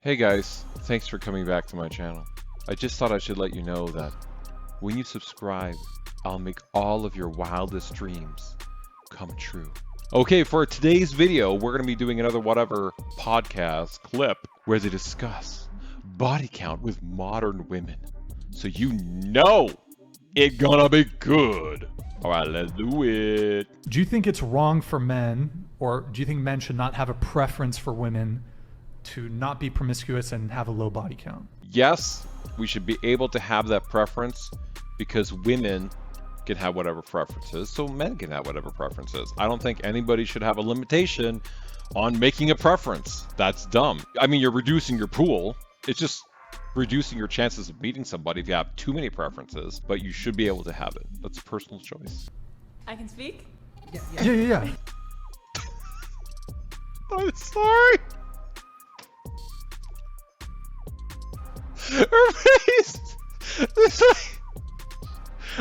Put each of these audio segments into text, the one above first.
Hey guys, thanks for coming back to my channel. I just thought I should let you know that when you subscribe, I'll make all of your wildest dreams come true. Okay, for today's video, we're going to be doing another whatever podcast clip where they discuss body count with modern women. So you know it's gonna be good. All right, let's do it. Do you think it's wrong for men, or do you think men should not have a preference for women to not be promiscuous and have a low body count? Yes, we should be able to have that preference because women can have whatever preferences, so men can have whatever preferences. I don't think anybody should have a limitation on making a preference. That's dumb. I mean, you're reducing your pool. It's just reducing your chances of meeting somebody if you have too many preferences, but you should be able to have it. That's a personal choice. I can speak? Yeah. I'm sorry. Her face.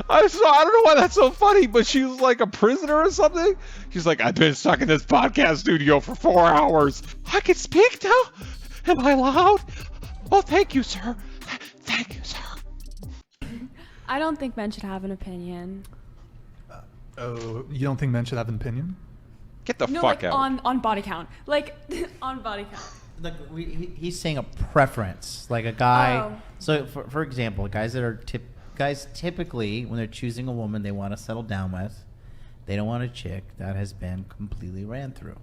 I don't know why that's so funny, but she was like a prisoner or something. She's like, I've been stuck in this podcast studio for 4 hours. I can speak now? Am I loud? Oh, thank you, sir. Thank you, sir. I don't think men should have an opinion. Oh, you don't think men should have an opinion? Get the No, fuck like out. on body count. Like, on body count. Like he's saying a preference, like a guy. Oh. So for example, guys that are guys typically when they're choosing a woman they want to settle down with, they don't want a chick that has been completely ran through.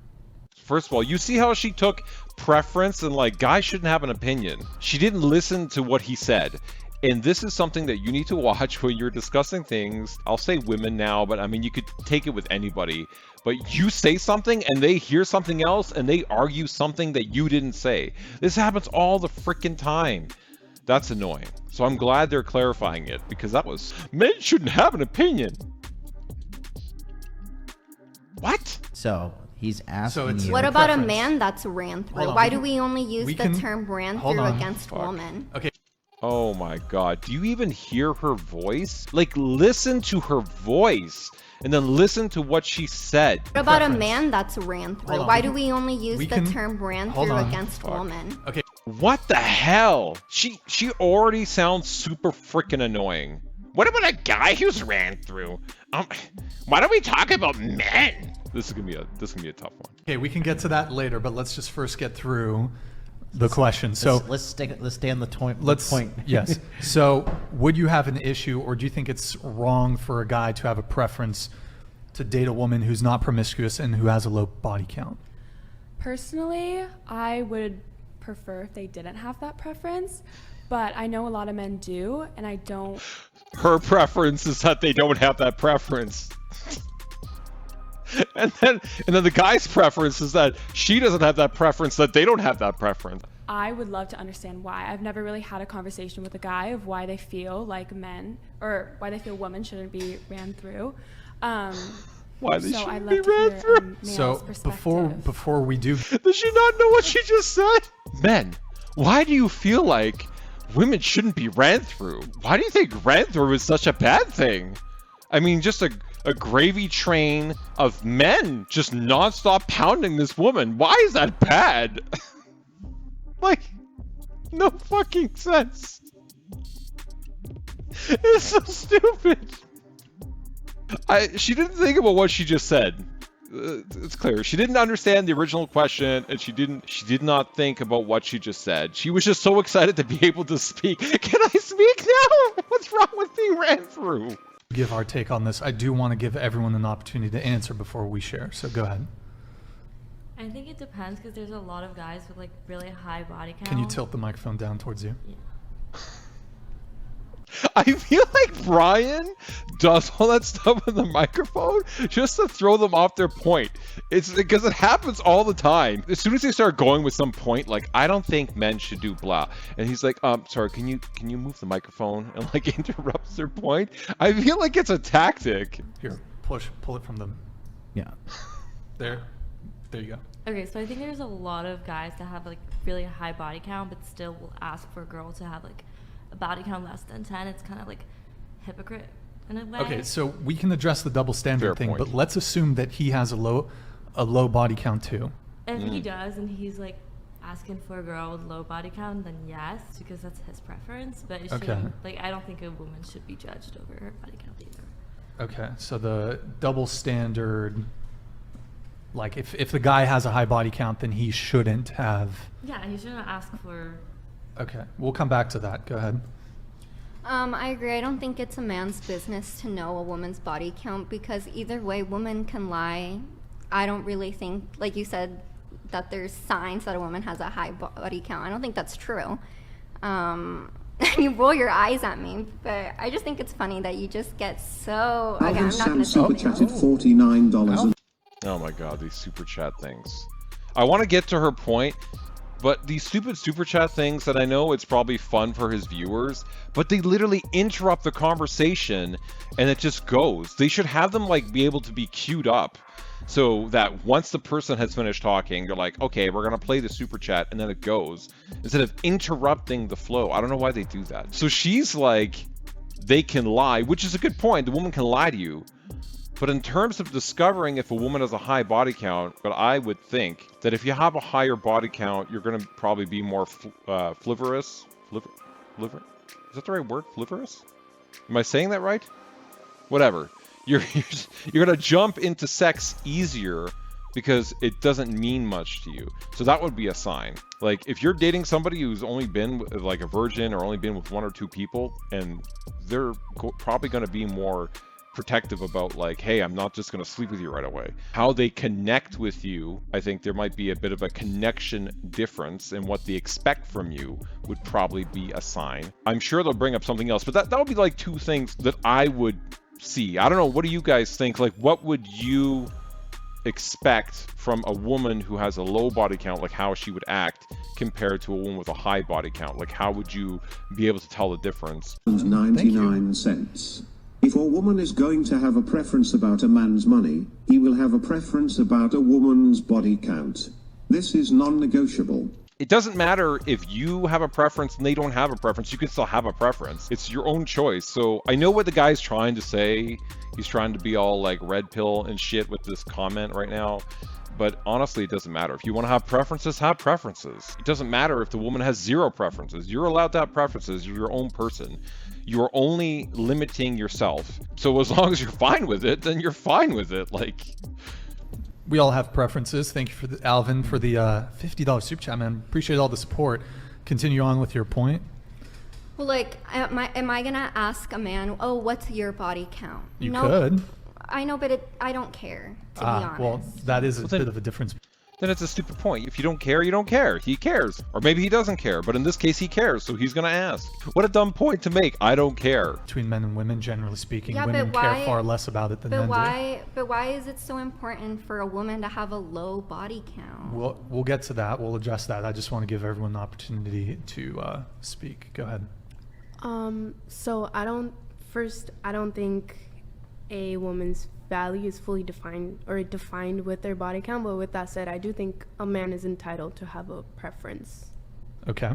First of all, you see how she took preference and like guys shouldn't have an opinion. She didn't listen to what he said. And this is something that you need to watch when you're discussing things. I'll say women now, but I mean, you could take it with anybody. But you say something and they hear something else and they argue something that you didn't say. This happens all the freaking time. That's annoying. So I'm glad they're clarifying it because that was, men shouldn't have an opinion. What? So he's asking you. What about preference. a man that's ran through? Hold on, Why do we only use we the can- term ran hold through on. against Fuck. women? Okay. Oh my god, do you even hear her voice? Like, listen to her voice and then listen to what she said. What about Preference. a man that's ran through? Hold on, Why we do can- we only use we the can- term ran hold through on. against Fuck. women? Okay. What the hell? She already sounds super freaking annoying. What about a guy who's ran through? Why don't we talk about men? This is gonna be a tough one. Okay, we can get to that later, but let's just first get through the question. So let's stay on the point. Yes. So would you have an issue, or do you think it's wrong for a guy to have a preference to date a woman who's not promiscuous and who has a low body count? Personally, I would prefer if they didn't have that preference, but I know a lot of men do, and I don't. Her preference is that they don't have that preference. And then the guy's preference is that she doesn't have that preference, that they don't have that preference. I would love to understand why. I've never really had a conversation with a guy of why they feel like men, or why they feel women shouldn't be ran through. Why they So I'd shouldn't love be to ran hear through. a male's So perspective. before we do, Does she not know what she just said? Men, why do you feel like women shouldn't be ran through? Why do you think ran through is such a bad thing? I mean, just a gravy train of men just nonstop pounding this woman. Why is that bad? Like, no fucking sense. It's so stupid. She didn't think about what she just said. It's clear she didn't understand the original question, and she did not think about what she just said. She was just so excited to be able to speak. Can I speak now? What's wrong with being ran through? give our take on this, I do want to give everyone an opportunity to answer before we share. So go ahead. I think it depends because there's a lot of guys with like really high body count. Can you tilt the microphone down towards you? Yeah. I feel like Brian does all that stuff with the microphone just to throw them off their point. It's because it happens all the time. As soon as they start going with some point, like, I don't think men should do blah, and he's like, sorry, can you move the microphone, and like interrupts their point. I feel like it's a tactic. Here, pull it from them. Yeah. There you go. Okay, so I think there's a lot of guys that have like really high body count, but still will ask for a girl to have like a body count less than 10. It's kind of like hypocrite in a way. Okay, so we can address the double standard Fair thing, point. but let's assume that he has a low body count too. And if he does, and he's like asking for a girl with low body count, then yes, because that's his preference. But it Okay. shouldn't, like, I don't think a woman should be judged over her body count either. Okay, so the double standard, like if the guy has a high body count, then he shouldn't have. Yeah, he shouldn't ask for. Okay, we'll come back to that. Go ahead. I agree. I don't think it's a man's business to know a woman's body count because either way, women can lie. I don't really think, like you said, that there's signs that a woman has a high body count. I don't think that's true. You roll your eyes at me, but I just think it's funny that you just get so. Okay, I'm not going to say super anything chatted else. $49. Oh my god, these super chat things. I want to get to her point, but these stupid super chat things that I know it's probably fun for his viewers, but they literally interrupt the conversation and it just goes. They should have them like be able to be queued up so that once the person has finished talking, they're like, okay, we're going to play the super chat and then it goes instead of interrupting the flow. I don't know why they do that. So she's like, they can lie, which is a good point. The woman can lie to you. But in terms of discovering if a woman has a high body count, but I would think that if you have a higher body count, you're going to probably be more flivorous. Is that the right word? Flivorous? Am I saying that right? Whatever. You're going to jump into sex easier because it doesn't mean much to you. So that would be a sign. Like if you're dating somebody who's only been like a virgin or only been with one or two people, and they're probably going to be more protective about like, hey, I'm not just going to sleep with you right away. How they connect with you, I think there might be a bit of a connection difference in what they expect from you would probably be a sign. I'm sure they'll bring up something else, but that would be like two things that I would see. I don't know, what do you guys think? Like, what would you expect from a woman who has a low body count, like how she would act compared to a woman with a high body count? Like, how would you be able to tell the difference? 99 cents. If a woman is going to have a preference about a man's money, he will have a preference about a woman's body count. This is non-negotiable. It doesn't matter if you have a preference and they don't have a preference. You can still have a preference. It's your own choice. So I know what the guy's trying to say. He's trying to be all like red pill and shit with this comment right now. But honestly, it doesn't matter. If you want to have preferences, have preferences. It doesn't matter if the woman has zero preferences. You're allowed to have preferences. You're your own person. You're only limiting yourself. So as long as you're fine with it, then you're fine with it. Like, We all have preferences. Thank you for Alvin for the $50 super chat, man. Appreciate all the support. Continue on with your point. Well, like, am I going to ask a man, oh, what's your body count? You No, could. I know, but I don't care, to be honest. Well, that is a then- bit of a difference. then it's a stupid point. If you don't care, you don't care. He cares. Or maybe he doesn't care. But in this case, he cares. So he's going to ask. What a dumb point to make. I don't care. Between men and women, generally speaking, Yeah, women but care why- far less about it than men do. But why is it so important for a woman to have a low body count? We'll get to that. We'll address that. I just want to give everyone the opportunity to speak. Go ahead. So I don't think a woman's value is fully defined with their body count, but with that said, I do think a man is entitled to have a preference. Okay.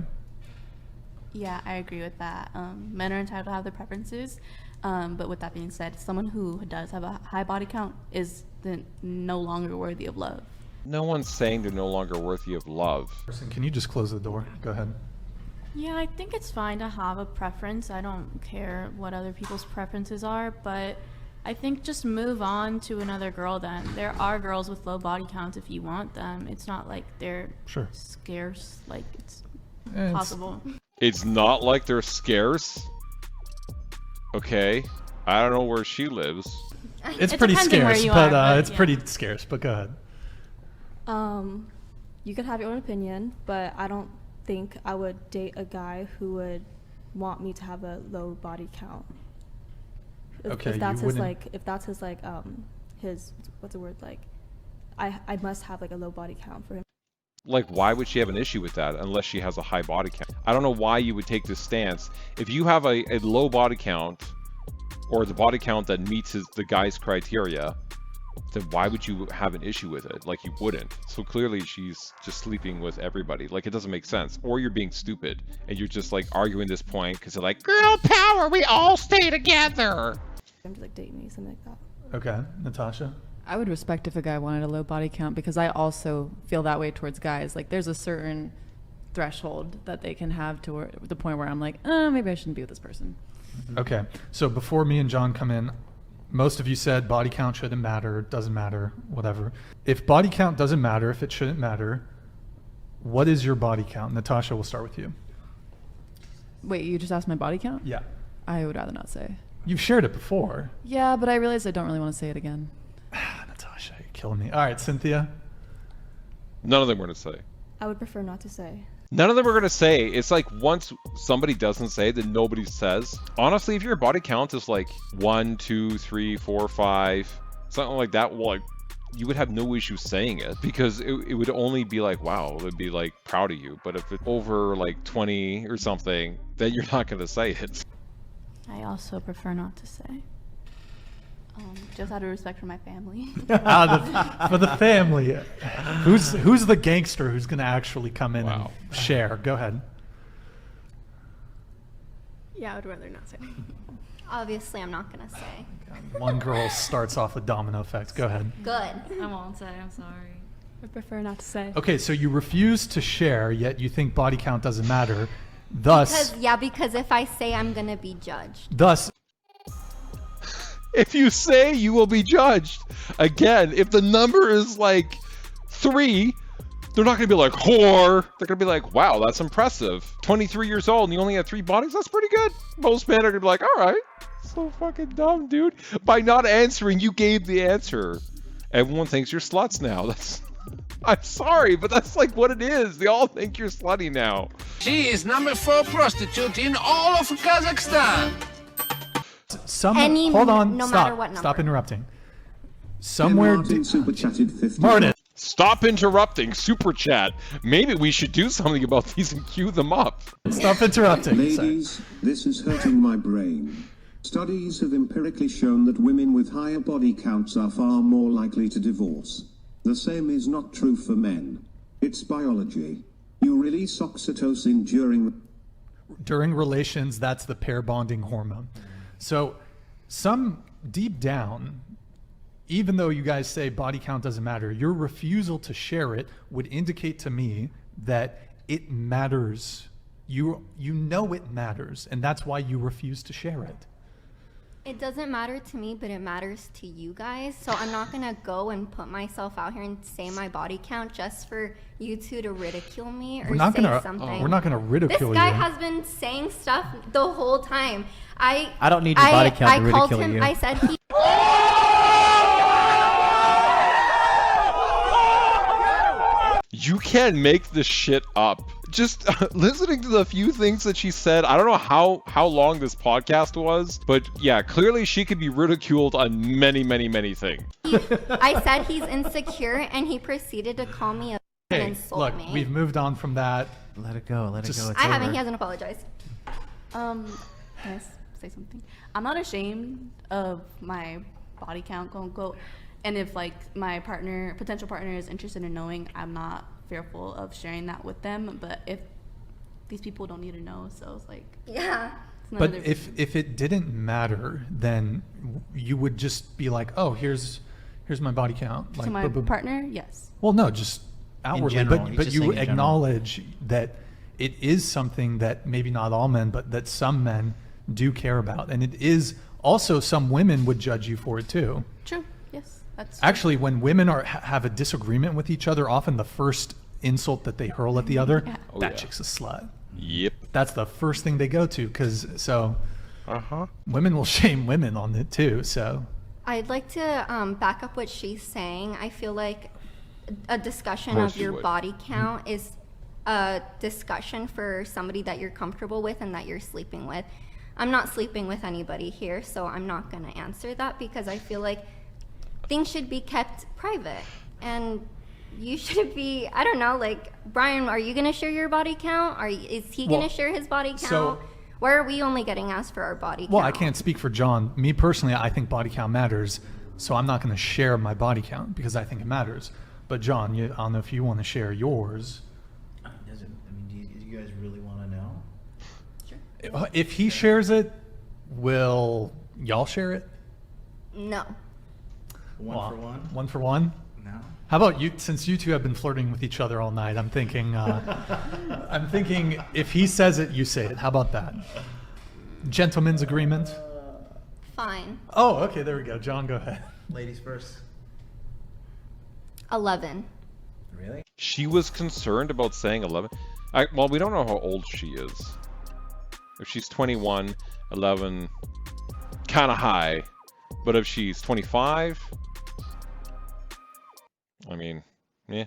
Yeah, I agree with that. Men are entitled to have their preferences, but with that being said, someone who does have a high body count is then no longer worthy of love. No one's saying they're no longer worthy of love. Person, can you just close the door? Go ahead. Yeah, I think it's fine to have a preference. I don't care what other people's preferences are, but I think just move on to another girl then. There are girls with low body counts if you want them. It's not like they're Sure. scarce, like it's It's- possible. It's not like they're scarce. Okay. I don't know where she lives. It's It pretty depends on where scarce, you but are, but it's yeah. pretty scarce. But go ahead. You could have your own opinion, but I don't think I would date a guy who would want me to have a low body count. Okay, if that's you his wouldn't- like, if that's his like, his what's the word like, I must have like a low body count for him. Like, why would she have an issue with that unless she has a high body count? I don't know why you would take this stance. If you have a low body count, or the body count that meets the guy's criteria, then why would you have an issue with it? Like, you wouldn't. So clearly she's just sleeping with everybody. Like, it doesn't make sense. Or you're being stupid, and you're just, like, arguing this point because you're like, girl power, we all stay together. I'm just like date me, something like that. Okay, Natasha. I would respect if a guy wanted a low body count because I also feel that way towards guys. Like there's a certain threshold that they can have to the point where I'm like, maybe I shouldn't be with this person. Okay. So before me and John come in, most of you said body count shouldn't matter, doesn't matter, whatever. If body count doesn't matter, if it shouldn't matter, what is your body count? Natasha, we'll start with you. Wait, you just asked my body count? Yeah. I would rather not say. You've shared it before. Yeah, but I realized I don't really want to say it again. Natasha, you're killing me. All right, Cynthia. None of them were going to say. I would prefer not to say. None of them are going to say. It's like once somebody doesn't say, then nobody says. Honestly, if your body count is like 1, 2, 3, 4, 5, something like that, well, like, you would have no issue saying it because it would only be like, wow, it would be like proud of you. But if it's over like 20 or something, then you're not going to say it. I also prefer not to say. Just out of respect for my family. For the family. Who's the gangster who's going to actually come in and share? Go ahead. Yeah, I would rather not say. Obviously, I'm not going to say. One girl starts off with domino effect. Go ahead. Good. I won't say. I'm sorry. I prefer not to say. Okay, so you refuse to share, yet you think body count doesn't matter. Thus, Because if I say, I'm going to be judged. Thus, if you say, you will be judged. Again, if the number is like 3, they're not going to be like, whore. They're going to be like, wow, that's impressive. 23 years old and you only have 3 bodies? That's pretty good. Most men are going to be like, all right. So fucking dumb, dude. By not answering, you gave the answer. Everyone thinks you're sluts now. I'm sorry, but that's like what it is. They all think you're slutty now. She is number 4 prostitute in all of Kazakhstan. Hold on. No Stop. matter what number. Stop interrupting. Somewhere. Martin super chatted 50. Martin. Stop interrupting. Super chat. Maybe we should do something about these and cue them up. Stop interrupting. Ladies, this is hurting my brain. Studies have empirically shown that women with higher body counts are far more likely to divorce. The same is not true for men. It's biology. You release oxytocin during relations. That's the pair bonding hormone. So some deep down, even though you guys say body count doesn't matter, your refusal to share it would indicate to me that it matters. You know it matters, and that's why you refuse to share it. It doesn't matter to me, but it matters to you guys. So I'm not going to go and put myself out here and say my body count just for you two to ridicule me or say something. We're not going to ridicule you. This guy has been saying stuff the whole time. I don't need your body count to ridicule you. I said he... You can't make this shit up. Just listening to the few things that she said, I don't know how long this podcast was, but yeah, clearly she could be ridiculed on many, many, many things. I said he's insecure, and he proceeded to call me and insult me. We've moved on from that. Let it go. Let it go. It's I over. haven't. He hasn't apologized. Can I say something? I'm not ashamed of my body count, quote unquote. And if like my potential partner is interested in knowing, I'm not fearful of sharing that with them. But if these people don't need to know, so it's like, yeah. But if it didn't matter, then you would just be like, oh, here's my body count. Like, to my partner, yes. Well, no, just outwardly, general, but you acknowledge that it is something that maybe not all men, but that some men do care about, and it is also some women would judge you for it too. True. Yes. That's actually when women have a disagreement with each other, often the first insult that they hurl at the other, that chick's a slut. Yep. That's the first thing they go to, because women will shame women on it too. So I'd like to back up what she's saying. I feel like a discussion of your body count is a discussion for somebody that you're comfortable with and that you're sleeping with. I'm not sleeping with anybody here, so I'm not going to answer that because I feel like things should be kept private. And you should be, I don't know, like, Brian, are you going to share your body count? Is he going to share his body count? So, why are we only getting asked for our body count? Well, I can't speak for John. Me personally, I think body count matters, so I'm not going to share my body count because I think it matters. But John, I don't know if you want to share yours. Do you guys really want to know? Sure. If he shares it, will y'all share it? No. One for one? 1 for 1? No. How about you? Since you two have been flirting with each other all night, I'm thinking if he says it, you say it. How about that? Gentleman's agreement. Fine. Oh, okay. There we go. John, go ahead. Ladies first. 11. Really? She was concerned about saying 11. Well, we don't know how old she is. If she's 21, 11, kind of high. But if she's 25, I mean, yeah.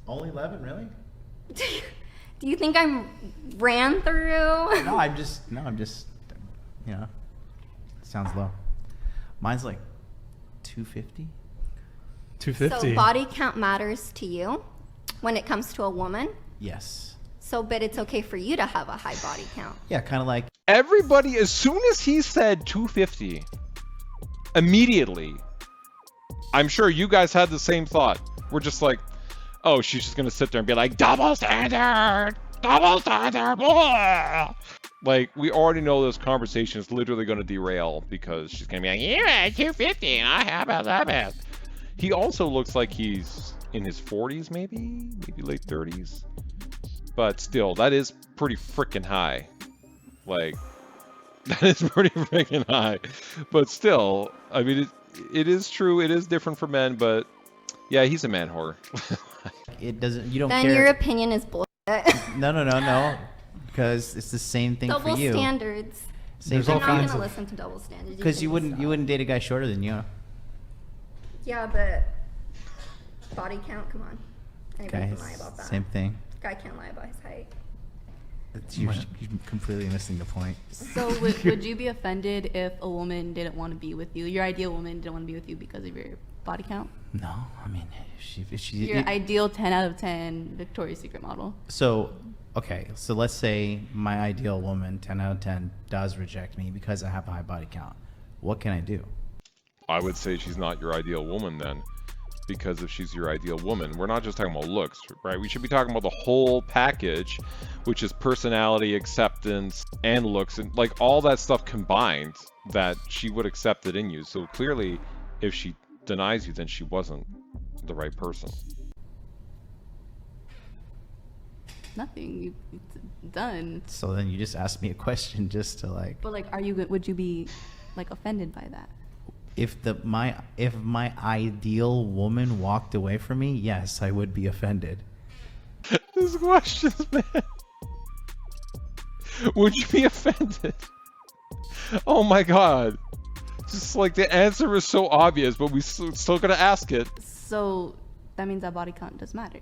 Only 11, really? Do you think I ran through? No, I'm just, you know, sounds low. Mine's like 250. 250. So body count matters to you when it comes to a woman? Yes. So, but it's okay for you to have a high body count. Yeah, kind of like. Everybody, as soon as he said 250, immediately, I'm sure you guys had the same thought. We're just like, oh, she's just going to sit there and be like, double standard, blah. Like, we already know this conversation is literally going to derail because she's going to be like, yeah, 250, and I have 11. He also looks like he's in his 40s, maybe late 30s. But still, that is pretty freaking high. Like, that is pretty freaking high. But still, I mean, it is true. It is different for men, but yeah, he's a man whore. It doesn't, you don't then care. Your opinion is bullshit. No. Because it's the same thing double for you. Standards. Same I'm not going to listen to double standards. Because you wouldn't date a guy shorter than you. Yeah, but body count, come on. Anybody Okay, can lie about that. same thing. Guy can't lie about his height. You're completely missing the point. So would you be offended if a woman didn't want to be with you? Your ideal woman didn't want to be with you because of your body count? No, I mean, if she Your ideal 10 out of 10 Victoria's Secret model. So, okay, so let's say my ideal woman, 10 out of 10, does reject me because I have a high body count. What can I do? I would say she's not your ideal woman then. Because if she's your ideal woman, we're not just talking about looks, right? We should be talking about the whole package, which is personality, acceptance, and looks, and like all that stuff combined, that she would accept it in you. So clearly, if she denies you, then she wasn't the right person. Nothing. It's done. So then you just asked me a question just to like. But like, would you be like offended by that? If my ideal woman walked away from me, yes, I would be offended. These questions, man. Would you be offended? Oh my god. Just like the answer is so obvious, but we still gotta ask it. So that means that body count does matter.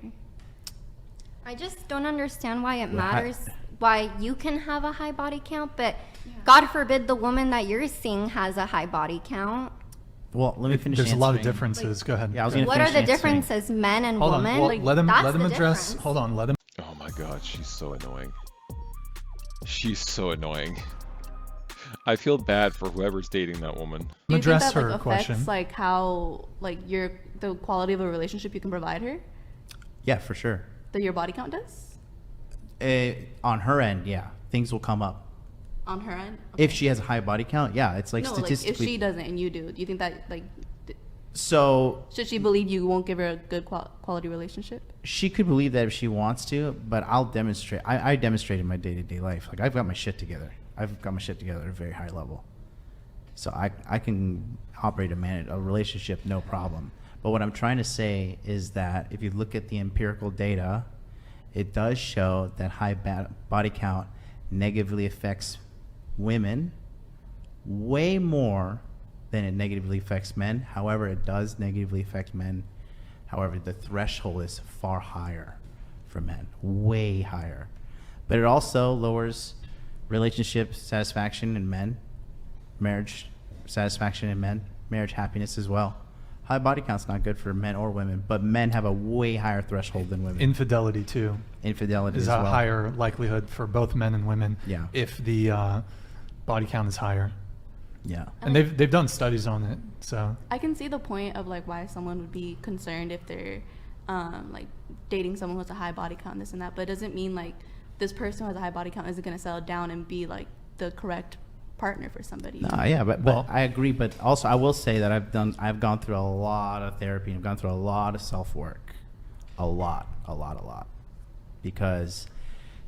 I just don't understand why it matters. Why you can have a high body count, but God forbid the woman that you're seeing has a high body count. Well, let me finish. There's answering. a lot of differences. Go ahead. Yeah, I was gonna What finish are the answering. differences, men and Hold on. women? Well, Like, let him that's the address. difference. Hold on. Let him. Oh my god, she's so annoying. She's so annoying. I feel bad for whoever's dating that woman. Do you Address think that, her like, question. affects like how like the quality of a relationship you can provide her? Yeah, for sure. That your body count does? On her end, yeah, things will come up. On her end? If she has a high body count, yeah, it's like no, statistically. like if she doesn't and you do you think that like So should she believe you won't give her a good quality relationship? she could believe that if she wants to, but I'll demonstrate. I demonstrate in my day-to-day life. Like I've got my shit together. I've got my shit together at a very high level. So I can operate a relationship no problem. But what I'm trying to say is that if you look at the empirical data, it does show that high body count negatively affects women way more than it negatively affects men. However, it does negatively affect men. However, the threshold is far higher for men, way higher. But it also lowers relationship satisfaction in men, marriage satisfaction in men, marriage happiness as well. High body count's not good for men or women, but men have a way higher threshold than women. Infidelity too. Infidelity is as a well. higher likelihood for both men and women. Yeah. If the body count is higher. Yeah. And they've done studies on it. So I can see the point of like why someone would be concerned if they're like dating someone with a high body count, this and that. But it doesn't mean like this person who has a high body count isn't going to settle down and be like the correct partner for somebody. No, yeah, but Well- I agree. But also, I will say that I've gone through a lot of therapy. I've gone through a lot of self work, a lot, because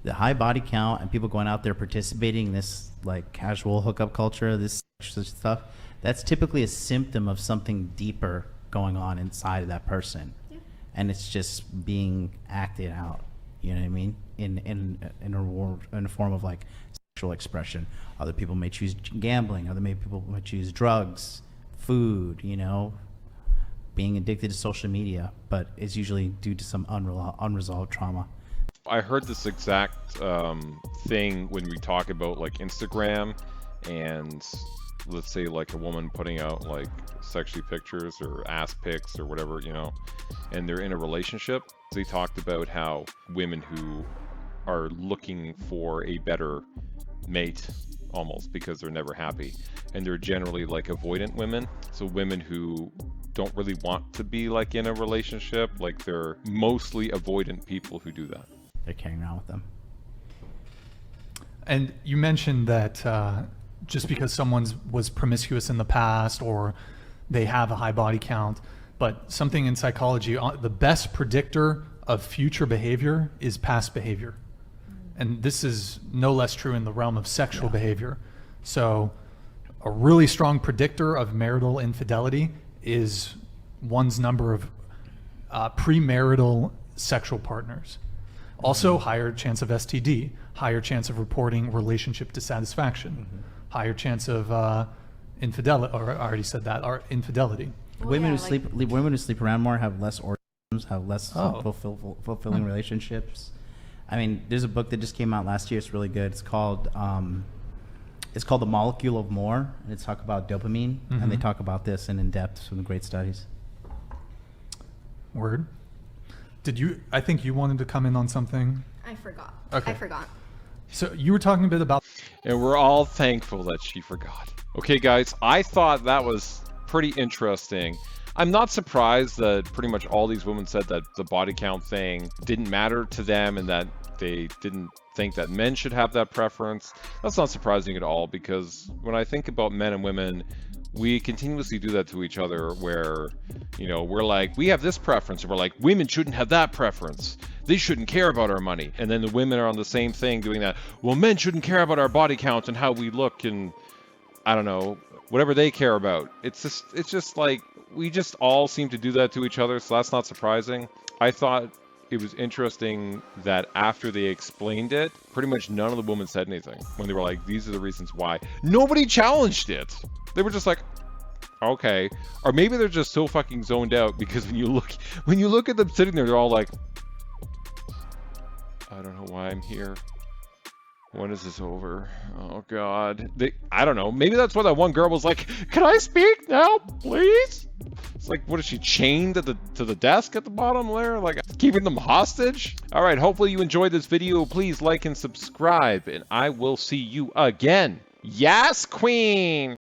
the high body count and people going out there participating in this like casual hookup culture, this stuff, that's typically a symptom of something deeper going on inside of that person, and it's just being acted out. You know what I mean? In a form of like sexual expression. Other people may choose gambling. People may choose drugs, food. You know, being addicted to social media, but it's usually due to some unresolved trauma. I heard this exact thing when we talk about like Instagram and let's say like a woman putting out like sexy pictures or ass pics or whatever, you know, and they're in a relationship. They talked about how women who are looking for a better mate almost because they're never happy, and they're generally like avoidant women. So women who don't really want to be like in a relationship, like they're mostly avoidant people who do that. They're carrying around with them. And you mentioned that just because someone was promiscuous in the past or they have a high body count, but something in psychology, the best predictor of future behavior is past behavior. And this is no less true in the realm of sexual behavior. So a really strong predictor of marital infidelity is one's number of premarital sexual partners. Also, higher chance of STD, higher chance of reporting relationship dissatisfaction, higher chance of infidelity, or I already said that, or infidelity. Women who sleep around more have less orgasms, have less fulfilling relationships. I mean, there's a book that just came out last year. It's really good. It's called The Molecule of More, and it's talk about dopamine, and they talk about this in depth, some great studies. Word. I think you wanted to come in on something? I forgot. Okay. I forgot. So you were talking a bit about... And we're all thankful that she forgot. Okay, guys, I thought that was pretty interesting. I'm not surprised that pretty much all these women said that the body count thing didn't matter to them and that they didn't think that men should have that preference. That's not surprising at all, because when I think about men and women, we continuously do that to each other where, you know, we're like, we have this preference, and we're like, women shouldn't have that preference. They shouldn't care about our money. And then the women are on the same thing doing that. Well, men shouldn't care about our body count and how we look and, I don't know, whatever they care about. It's just like, we just all seem to do that to each other, so that's not surprising. I thought it was interesting that after they explained it, pretty much none of the women said anything. When they were like, these are the reasons why. Nobody challenged it. They were just like, okay. Or maybe they're just so fucking zoned out because when you look at them sitting there, they're all like, I don't know why I'm here. When is this over? Oh God. I don't know. Maybe that's why that one girl was like, can I speak now, please? It's like, what is she chained to the desk at the bottom there? Like keeping them hostage? All right. Hopefully you enjoyed this video. Please like and subscribe, and I will see you again. Yes, Queen.